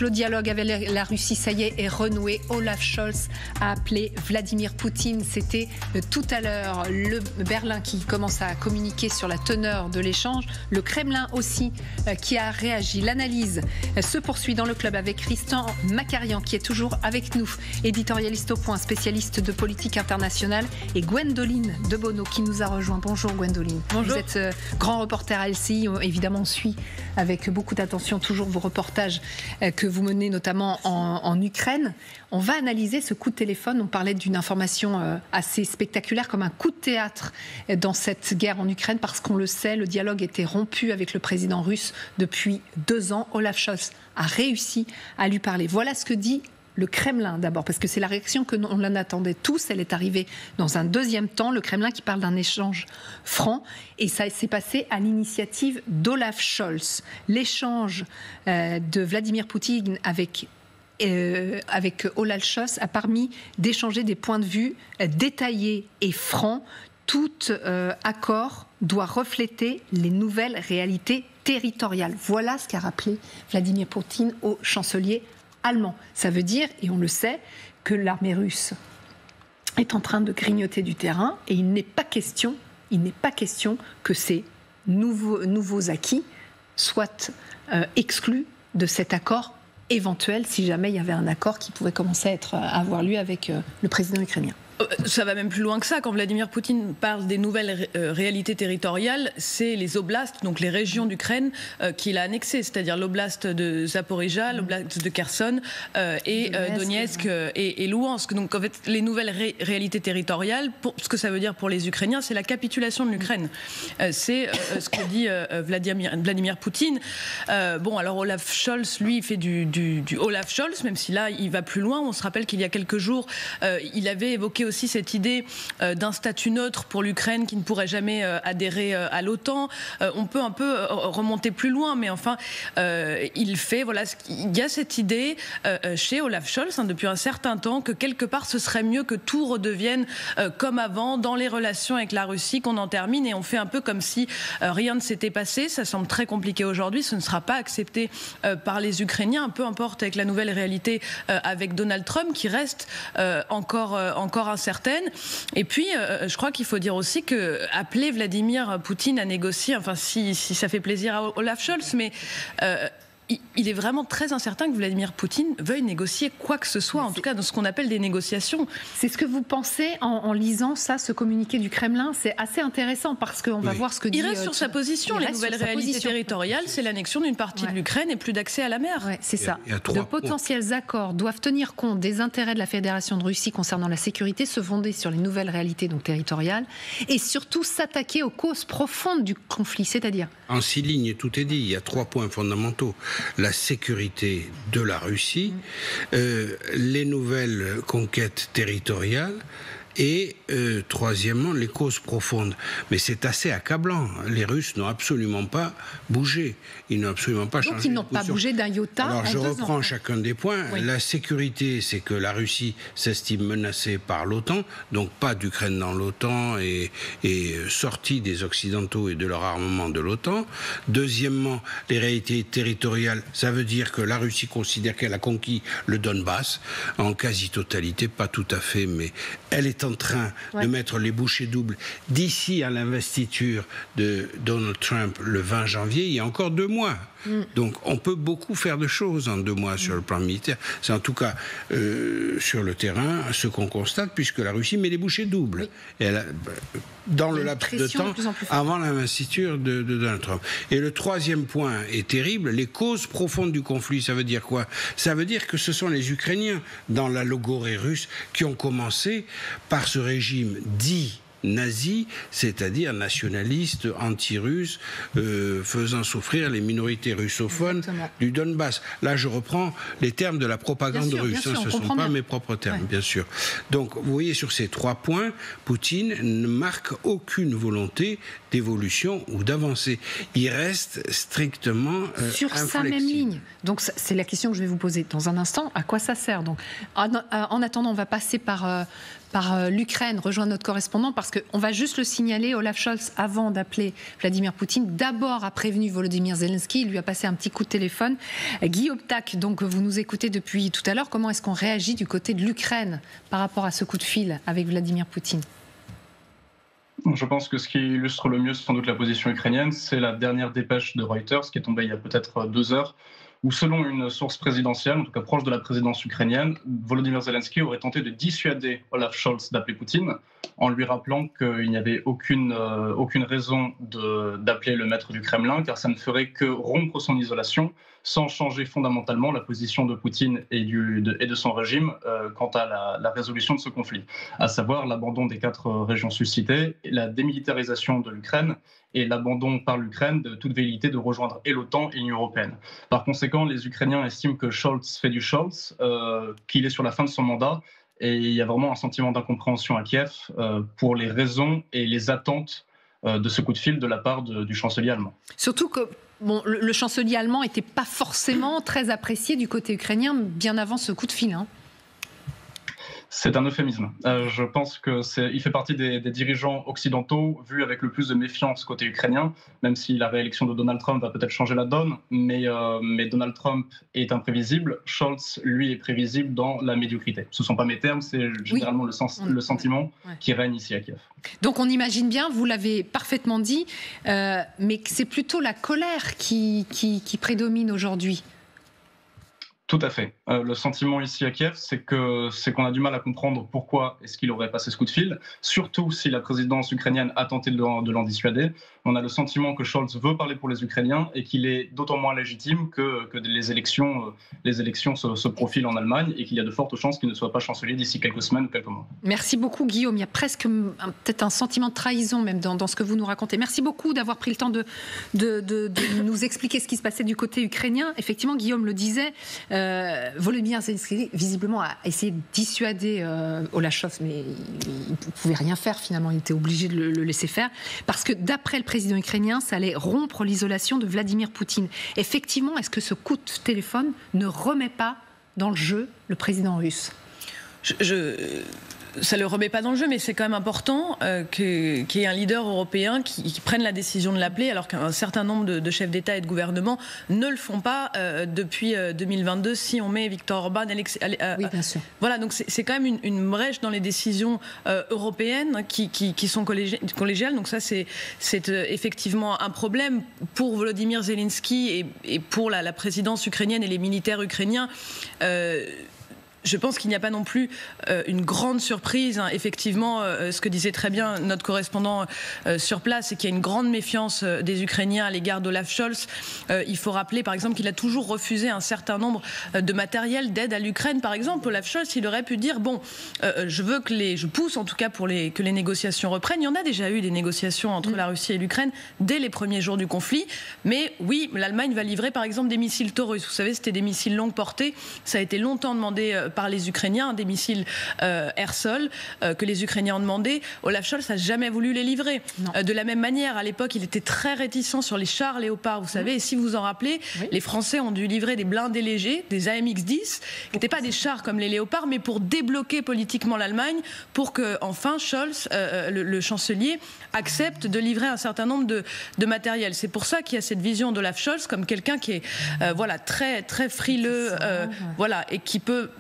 Le dialogue avec la Russie, ça y est renoué. Olaf Scholz a appelé Vladimir Poutine. C'était tout à l'heure le Berlin qui commence à communiquer sur la teneur de l'échange. Le Kremlin aussi qui a réagi. L'analyse se poursuit dans le club avec Tristan Macarian qui est toujours avec nous, éditorialiste au point, spécialiste de politique internationale, et Gwendoline Debono qui nous a rejoint. Bonjour Gwendoline. Bonjour. Vous êtes grand reporter à LCI. Évidemment, on suit avec beaucoup d'attention toujours vos reportages que vous menez notamment en Ukraine. On va analyser ce coup de téléphone. On parlait d'une information assez spectaculaire, comme un coup de théâtre dans cette guerre en Ukraine, parce qu'on le sait, le dialogue était rompu avec le président russe depuis 2 ans. Olaf Scholz a réussi à lui parler. Voilà ce que dit le Kremlin d'abord, parce que c'est la réaction que l'on attendait tous. Elle est arrivée dans un deuxième temps. Le Kremlin qui parle d'un échange franc, et ça s'est passé à l'initiative d'Olaf Scholz. L'échange de Vladimir Poutine avec Olaf Scholz a permis d'échanger des points de vue détaillés et francs. Tout accord doit refléter les nouvelles réalités territoriales. Voilà ce qu'a rappelé Vladimir Poutine au chancelier allemand. Ça veut dire, et on le sait, que l'armée russe est en train de grignoter du terrain, et il n'est pas question que ces nouveaux acquis soient exclus de cet accord éventuel, si jamais il y avait un accord qui pouvait commencer à avoir lieu avec le président ukrainien. Ça va même plus loin que ça. Quand Vladimir Poutine parle des nouvelles réalités territoriales, c'est les oblasts, donc les régions d'Ukraine, qu'il a annexées, c'est-à-dire l'oblast de Zaporijia, l'oblast de Kherson et Donetsk et Louhansk. Donc en fait, les nouvelles réalités territoriales, ce que ça veut dire pour les Ukrainiens, c'est la capitulation de l'Ukraine. C'est ce que dit Vladimir Poutine. Bon, alors Olaf Scholz, lui, il fait du Olaf Scholz, même si là, il va plus loin. On se rappelle qu'il y a quelques jours, il avait évoqué aussi cette idée d'un statut neutre pour l'Ukraine qui ne pourrait jamais adhérer à l'OTAN. On peut un peu remonter plus loin, mais enfin, il y a cette idée chez Olaf Scholz depuis un certain temps que quelque part ce serait mieux que tout redevienne comme avant dans les relations avec la Russie, qu'on en termine, et on fait un peu comme si rien ne s'était passé. Ça semble très compliqué aujourd'hui, ce ne sera pas accepté par les Ukrainiens, peu importe avec la nouvelle réalité avec Donald Trump qui reste encore incertaine. Et puis, je crois qu'il faut dire aussi que appeler Vladimir Poutine à négocier, enfin, si ça fait plaisir à Olaf Scholz, mais il est vraiment très incertain que Vladimir Poutine veuille négocier quoi que ce soit, en tout cas dans ce qu'on appelle des négociations. C'est ce que vous pensez en lisant ça, ce communiqué du Kremlin? C'est assez intéressant parce qu'on va voir ce que dit... Il reste sur sa position. Les nouvelles réalités territoriales, c'est l'annexion d'une partie de l'Ukraine et plus d'accès à la mer. Ouais, c'est ça. De potentiels accords doivent tenir compte des intérêts de la Fédération de Russie concernant la sécurité, se fonder sur les nouvelles réalités donc territoriales, et surtout s'attaquer aux causes profondes du conflit, c'est-à-dire... En 6 lignes, tout est dit. Il y a 3 points fondamentaux. La sécurité de la Russie, les nouvelles conquêtes territoriales et, troisièmement, les causes profondes. Mais c'est assez accablant. Les Russes n'ont absolument pas bougé. Ils n'ont absolument pas changé. Donc ils n'ont pas bougé d'un iota. Alors je reprends chacun des points. Oui. La sécurité, c'est que la Russie s'estime menacée par l'OTAN, donc pas d'Ukraine dans l'OTAN et sortie des Occidentaux et de leur armement de l'OTAN. Deuxièmement, les réalités territoriales, ça veut dire que la Russie considère qu'elle a conquis le Donbass en quasi-totalité, pas tout à fait, mais elle est en train de mettre les bouchées doubles d'ici à l'investiture de Donald Trump le 20 janvier, il y a encore 2 mois. Donc on peut beaucoup faire de choses en 2 mois sur le plan militaire. C'est en tout cas sur le terrain ce qu'on constate, puisque la Russie met les bouchées doubles. Et dans le laps de temps avant l'investiture de Donald Trump. Et le 3e point est terrible, les causes profondes du conflit. Ça veut dire quoi? Ça veut dire que ce sont les Ukrainiens, dans la logorée russe, qui ont commencé par ce régime dit nazi, c'est-à-dire nationaliste, anti-russe, faisant souffrir les minorités russophones du Donbass. Là, je reprends les termes de la propagande russe. Ce ne sont pas mes propres termes, bien sûr. Donc, vous voyez, sur ces 3 points, Poutine ne marque aucune volonté d'évolution ou d'avancée. Il reste strictement sur sa même ligne. Donc, c'est la question que je vais vous poser dans un instant. À quoi ça sert? Donc, en attendant, on va passer par par l'Ukraine, rejoint notre correspondant, parce qu'on va juste le signaler, Olaf Scholz, avant d'appeler Vladimir Poutine, d'abord a prévenu Volodymyr Zelensky, il lui a passé un petit coup de téléphone. Guillaume Tac, donc vous nous écoutez depuis tout à l'heure, comment est-ce qu'on réagit du côté de l'Ukraine par rapport à ce coup de fil avec Vladimir Poutine ? Je pense que ce qui illustre le mieux sans doute la position ukrainienne, c'est la dernière dépêche de Reuters qui est tombée il y a peut-être 2 heures, où selon une source présidentielle, en tout cas proche de la présidence ukrainienne, Volodymyr Zelensky aurait tenté de dissuader Olaf Scholz d'appeler Poutine en lui rappelant qu'il n'y avait aucune raison d'appeler le maître du Kremlin, car ça ne ferait que rompre son isolation sans changer fondamentalement la position de Poutine et de son régime quant à la résolution de ce conflit, à savoir l'abandon des 4 régions suscitées, la démilitarisation de l'Ukraine et l'abandon par l'Ukraine de toute velléité de rejoindre et l'OTAN et l'Union européenne. Par conséquent, les Ukrainiens estiment que Scholz fait du Scholz, qu'il est sur la fin de son mandat, et il y a vraiment un sentiment d'incompréhension à Kiev pour les raisons et les attentes de ce coup de fil de la part du chancelier allemand. Surtout que le chancelier allemand n'était pas forcément très apprécié du côté ukrainien bien avant ce coup de fil. C'est un euphémisme. Je pense qu'il fait partie des dirigeants occidentaux vus avec le plus de méfiance côté ukrainien, même si la réélection de Donald Trump va peut-être changer la donne, mais Donald Trump est imprévisible, Scholz, lui, est prévisible dans la médiocrité. Ce ne sont pas mes termes, c'est généralement le sentiment qui règne ici à Kiev. Donc on imagine bien, vous l'avez parfaitement dit, mais c'est plutôt la colère qui prédomine aujourd'hui. Tout à fait. Le sentiment ici à Kiev, c'est qu'on a du mal à comprendre pourquoi est-ce qu'il aurait passé ce coup de fil, surtout si la présidence ukrainienne a tenté de l'en dissuader. On a le sentiment que Scholz veut parler pour les Ukrainiens et qu'il est d'autant moins légitime que les élections se profilent en Allemagne et qu'il y a de fortes chances qu'il ne soit pas chancelier d'ici quelques semaines ou quelques mois. Merci beaucoup Guillaume. Il y a presque peut-être un sentiment de trahison même dans ce que vous nous racontez. Merci beaucoup d'avoir pris le temps de nous expliquer ce qui se passait du côté ukrainien. Effectivement, Guillaume le disait, Volodymyr Zelensky visiblement a essayé de dissuader Olaf Scholz, mais il ne pouvait rien faire finalement, il était obligé de le laisser faire, parce que d'après le président ukrainien, ça allait rompre l'isolation de Vladimir Poutine. Effectivement, est-ce que ce coup de téléphone ne remet pas dans le jeu le président russe ? Ça ne le remet pas dans le jeu, mais c'est quand même important qu'il y ait un leader européen qui prenne la décision de l'appeler, alors qu'un certain nombre de chefs d'État et de gouvernement ne le font pas depuis 2022, si on met Viktor Orban... oui, bien sûr. Voilà, donc c'est quand même une brèche dans les décisions européennes qui sont collégiales. Donc ça, c'est effectivement un problème pour Volodymyr Zelensky et pour la présidence ukrainienne et les militaires ukrainiens. Je pense qu'il n'y a pas non plus une grande surprise. Effectivement, ce que disait très bien notre correspondant sur place, c'est qu'il y a une grande méfiance des Ukrainiens à l'égard d'Olaf Scholz. Il faut rappeler, par exemple, qu'il a toujours refusé un certain nombre de matériel d'aide à l'Ukraine. Par exemple, Olaf Scholz, il aurait pu dire, bon, je pousse en tout cas pour que les négociations reprennent. Il y en a déjà eu des négociations entre la Russie et l'Ukraine dès les premiers jours du conflit. Mais oui, l'Allemagne va livrer, par exemple, des missiles Taurus. Vous savez, c'était des missiles longue portée. Ça a été longtemps demandé par les Ukrainiens, des missiles air-sol que les Ukrainiens ont demandé. Olaf Scholz n'a jamais voulu les livrer. De la même manière, à l'époque, il était très réticent sur les chars Léopard, vous savez, et si vous vous en rappelez, les Français ont dû livrer des blindés légers, des AMX-10, qui n'étaient pas des chars comme les Léopards, mais pour débloquer politiquement l'Allemagne, pour que, enfin, Scholz, le chancelier, accepte de livrer un certain nombre de matériel. C'est pour ça qu'il y a cette vision d'Olaf Scholz comme quelqu'un qui est très, très frileux, et qui peut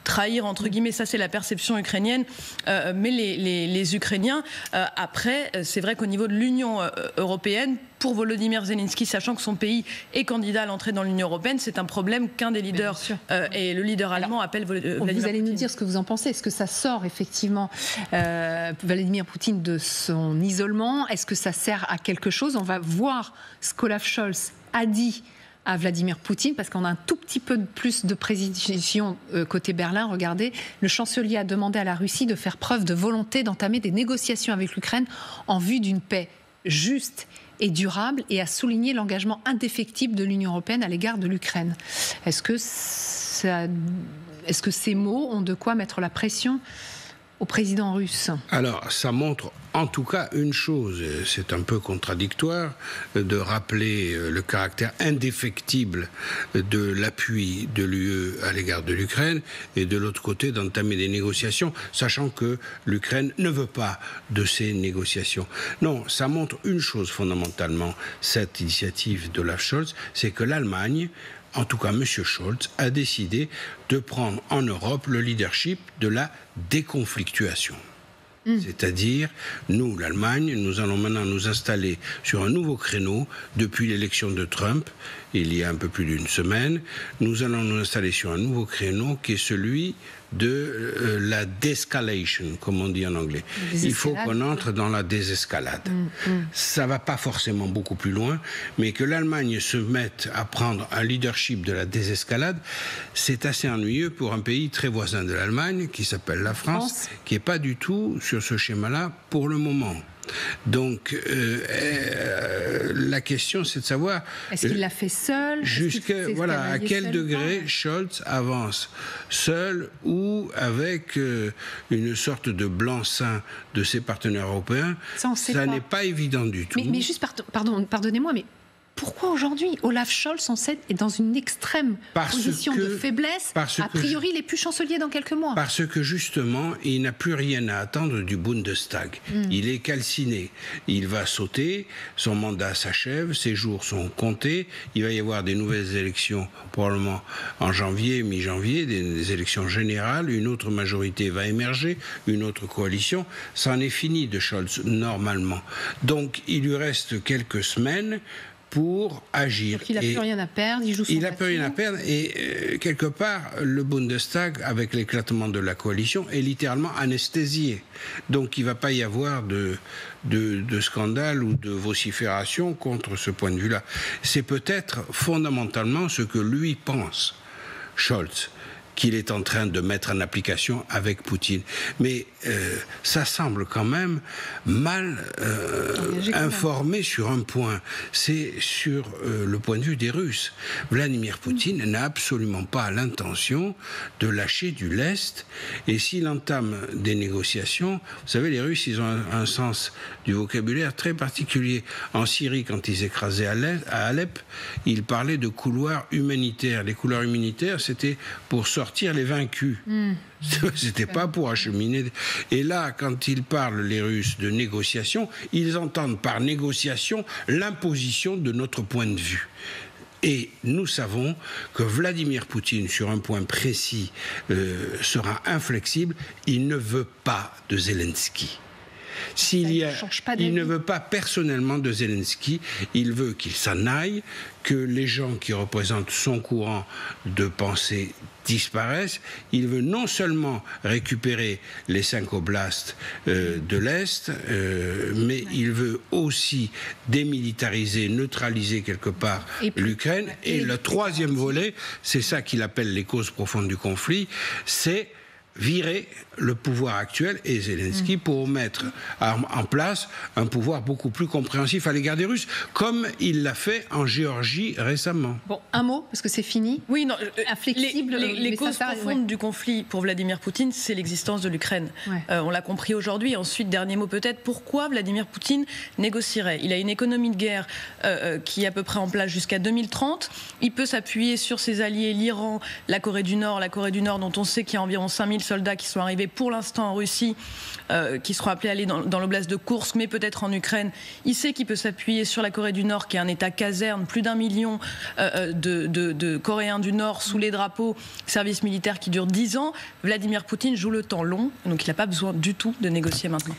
trahir, entre guillemets, ça c'est la perception ukrainienne, mais les Ukrainiens, après, c'est vrai qu'au niveau de l'Union européenne, pour Volodymyr Zelensky, sachant que son pays est candidat à l'entrée dans l'Union européenne, c'est un problème qu'un des leaders, et le leader allemand appelle Vladimir Poutine. Vous allez nous dire ce que vous en pensez. Est-ce que ça sort effectivement Vladimir Poutine de son isolement ? Est-ce que ça sert à quelque chose ? On va voir ce qu'Olaf Scholz a dit à Vladimir Poutine, parce qu'on a un tout petit peu plus de précision côté Berlin. Regardez, le chancelier a demandé à la Russie de faire preuve de volonté d'entamer des négociations avec l'Ukraine en vue d'une paix juste et durable, et a souligné l'engagement indéfectible de l'Union européenne à l'égard de l'Ukraine. Est-ce que ces mots ont de quoi mettre la pression au président russe? Alors, ça montre en tout cas une chose, c'est un peu contradictoire de rappeler le caractère indéfectible de l'appui de l'UE à l'égard de l'Ukraine et de l'autre côté d'entamer des négociations, sachant que l'Ukraine ne veut pas de ces négociations. Non, ça montre une chose fondamentalement, cette initiative d'Olaf Scholz, c'est que l'Allemagne, en tout cas M. Scholz, a décidé de prendre en Europe le leadership de la déconflictuation. C'est-à-dire, nous, l'Allemagne, nous allons maintenant nous installer sur un nouveau créneau depuis l'élection de Trump, il y a un peu plus d'une semaine. Nous allons nous installer sur un nouveau créneau qui est celui de la de-escalation, comme on dit en anglais. Il faut qu'on entre dans la désescalade. Ça ne va pas forcément beaucoup plus loin, mais que l'Allemagne se mette à prendre un leadership de la désescalade, c'est assez ennuyeux pour un pays très voisin de l'Allemagne, qui s'appelle la France, qui n'est pas du tout sur ce schéma-là pour le moment. Donc, la question, c'est de savoir... Est-ce qu'il l'a fait seul? Voilà, à quel degré Scholz avance seul ou avec une sorte de blanc-seing de ses partenaires européens. Ça n'est pas évident du tout. Mais juste, pardonnez-moi, mais pourquoi aujourd'hui Olaf Scholz est dans une extrême position de faiblesse, a priori les plus chanceliers dans quelques mois? Parce que justement, il n'a plus rien à attendre du Bundestag. Il est calciné. Il va sauter, son mandat s'achève, ses jours sont comptés, il va y avoir des nouvelles élections probablement en janvier, mi-janvier, des élections générales, une autre majorité va émerger, une autre coalition. Ça en est fini de Scholz, normalement. Donc, il lui reste quelques semaines pour agir. Donc il n'a plus rien à perdre, il joue son Il n'a plus rien à perdre et quelque part, le Bundestag, avec l'éclatement de la coalition, est littéralement anesthésié. Donc il ne va pas y avoir de scandale ou de vocifération contre ce point de vue-là. C'est peut-être fondamentalement ce que lui pense, Scholz, qu'il est en train de mettre en application avec Poutine. Mais ça semble quand même mal informé sur un point. C'est sur le point de vue des Russes. Vladimir Poutine n'a absolument pas l'intention de lâcher du lest. Et s'il entame des négociations, vous savez, les Russes, ils ont un sens du vocabulaire très particulier. En Syrie, quand ils écrasaient à Alep, ils parlaient de couloirs humanitaires. Les couloirs humanitaires, c'était pour sortir les vaincus. C'était pas pour acheminer. Et là, quand ils parlent, les Russes, de négociation, ils entendent par négociation l'imposition de notre point de vue. Et nous savons que Vladimir Poutine, sur un point précis, sera inflexible. Il ne veut pas de Zelensky. Il ne veut pas personnellement de Zelensky, il veut qu'il s'en aille, que les gens qui représentent son courant de pensée disparaissent. Il veut non seulement récupérer les 5 oblasts de l'Est, mais il veut aussi démilitariser, neutraliser quelque part l'Ukraine. Et le troisième volet, c'est ça qu'il appelle les causes profondes du conflit, c'est virer le pouvoir actuel et Zelensky pour mettre en place un pouvoir beaucoup plus compréhensif à l'égard des Russes, comme il l'a fait en Géorgie récemment. Bon, un mot, parce que c'est fini. Oui, non, inflexible. Les causes profondes du conflit pour Vladimir Poutine, c'est l'existence de l'Ukraine. On l'a compris aujourd'hui. Ensuite, dernier mot peut-être, pourquoi Vladimir Poutine négocierait? Il a une économie de guerre qui est à peu près en place jusqu'à 2030. Il peut s'appuyer sur ses alliés, l'Iran, la Corée du Nord dont on sait qu'il y a environ 5000 soldats qui sont arrivés pour l'instant en Russie, qui seront appelés à aller dans l'oblast de Koursk, mais peut-être en Ukraine. Il sait qu'il peut s'appuyer sur la Corée du Nord, qui est un État caserne, plus d'1 million de Coréens du Nord sous les drapeaux, service militaire qui dure 10 ans. Vladimir Poutine joue le temps long, donc il n'a pas besoin du tout de négocier maintenant.